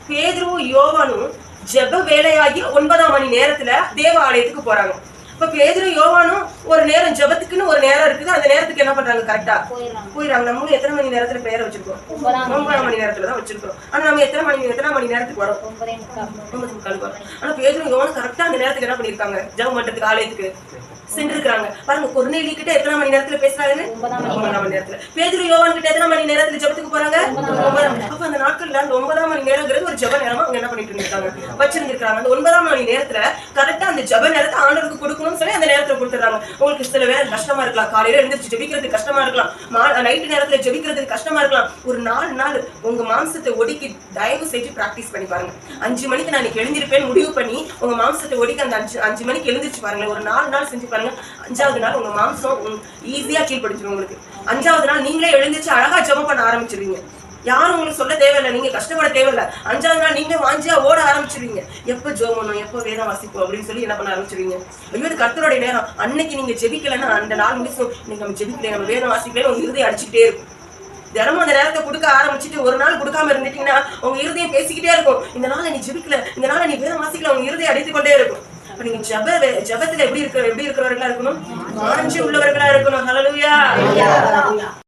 பேதுருவும் யோவானும் ஜெப வேலையாகி 9ஆம் மணி நேரத்துல தேவ ஆலயத்துக்கு போறாங்க. இப்ப பேதுரு யோவானும் ஒரு நேரம் ஜெபத்துக்குன்னு ஒரு நேரம் இருக்குது. அந்த நேரத்துக்கு என்ன பண்றாங்க? கரெக்டா போயிடறாங்க. நம்மளும் எத்தனை மணி நேரத்துல பெயரை வச்சிருக்கோம்? 9ஆம் மணி நேரத்துல தான் வச்சிருக்கோம். ஆனா நம்ம எத்தனை மணி நேரத்துக்கு வரோம்? 9:45 வரோம். ஆனா பேதுரு யோவானும் கரெக்டா அந்த நேரத்துக்கு என்ன பண்ணிருக்காங்க? ஜெபம் பண்றதுக்கு ஆலயத்துக்கு சென்றிருக்காங்க. பாருங்க, கொர்நேலி கிட்ட எத்தனை மணி நேரத்துல பேசுறாங்க? 9ஆம் மணி நேரத்துல. பேதுரு யோவான் கிட்ட எத்தனை மணி நேரத்துல ஜெபத்துக்கு போறாங்க? 9ஆம். அப்ப அந்த நாட்கள்ல அந்த 9ஆம் மணி நேரங்கிறது ஒரு ஜெப நேரமா அவங்க என்ன பண்ணிட்டு இருக்காங்க? வச்சிருந்திருக்காங்க. அந்த 9ஆம் மணி நேரத்துல கரெக்டா அந்த ஜெப நேரத்தை ஆண்டவருக்கு கொடுக்கணும்னு சொல்லி அந்த நேரத்துல கொடுத்துறாங்க. உங்களுக்கு சில வேலை கஷ்டமா இருக்கலாம், காலையில எழுந்திரிச்சு ஜெபிக்கிறதுக்கு கஷ்டமா இருக்கலாம், நைட்டு நேரத்துல ஜெபிக்கிறதுக்கு கஷ்டமா இருக்கலாம். ஒரு 4 நாள் உங்க மாம்சத்தை ஒடுக்கி தயவு செஞ்சு பிராக்டிஸ் பண்ணி பாருங்க. 5 மணிக்கு நான் இன்னைக்கு எழுந்திருப்பேன் முடிவு பண்ணி உங்க மாம்சத்தை ஒடுக்கி அந்த 5 மணிக்கு எழுந்திரிச்சு பாருங்க. ஒரு 4 நாள் செஞ்சு பாருங்க. 5வது நாள் உங்க மாம்சம் ஈஸியா கீழ்படுத்திடும். உங்களுக்கு 5வது நாள் நீங்களே எழுந்திருச்சு அழகா ஜெபம் பண்ண ஆரம்பிச்சிருவீங்க. யாரும் உங்களுக்கு சொல்ல தேவையில்லை, நீங்க கஷ்டப்பட தேவையில்லை. 5வது நாள் நீங்க வாஞ்சியா ஓட ஆரம்பிச்சிருவீங்க. எப்ப ஜெபம் பண்ணணும், எப்ப வேதம் வாசிப்போம் அப்படின்னு சொல்லி என்ன பண்ண ஆரம்பிச்சிருவீங்க. ஐயோ, இது கர்த்தருடைய நேரம். அன்னைக்கு நீங்க ஜெபிக்கலன்னா அந்த நாள் முடிச்சும் இன்னைக்கு நம்ம ஜெபிக்கல, நம்ம வேதம் வாசிக்கலன்னு உங்க இருதயம் அடிச்சுட்டே இருக்கும். தினமும் அந்த நேரத்தை கொடுக்க ஆரம்பிச்சுட்டு ஒரு நாள் கொடுக்காம இருந்துட்டீங்கன்னா உங்க இருதயம் பேசிக்கிட்டே இருக்கும். இந்த நாளை நீ ஜெபிக்கல, இந்த நாளை நீ வேதம் வாசிக்கல, உங்க இருதயம் அடித்து கொண்டே இருக்கும். நீங்க ஜெபத்துல எப்படி இருக்கிறவர்களா இருக்கணும்? வாஞ்சி உள்ளவர்களா இருக்கணும். ஹல்லேலூயா.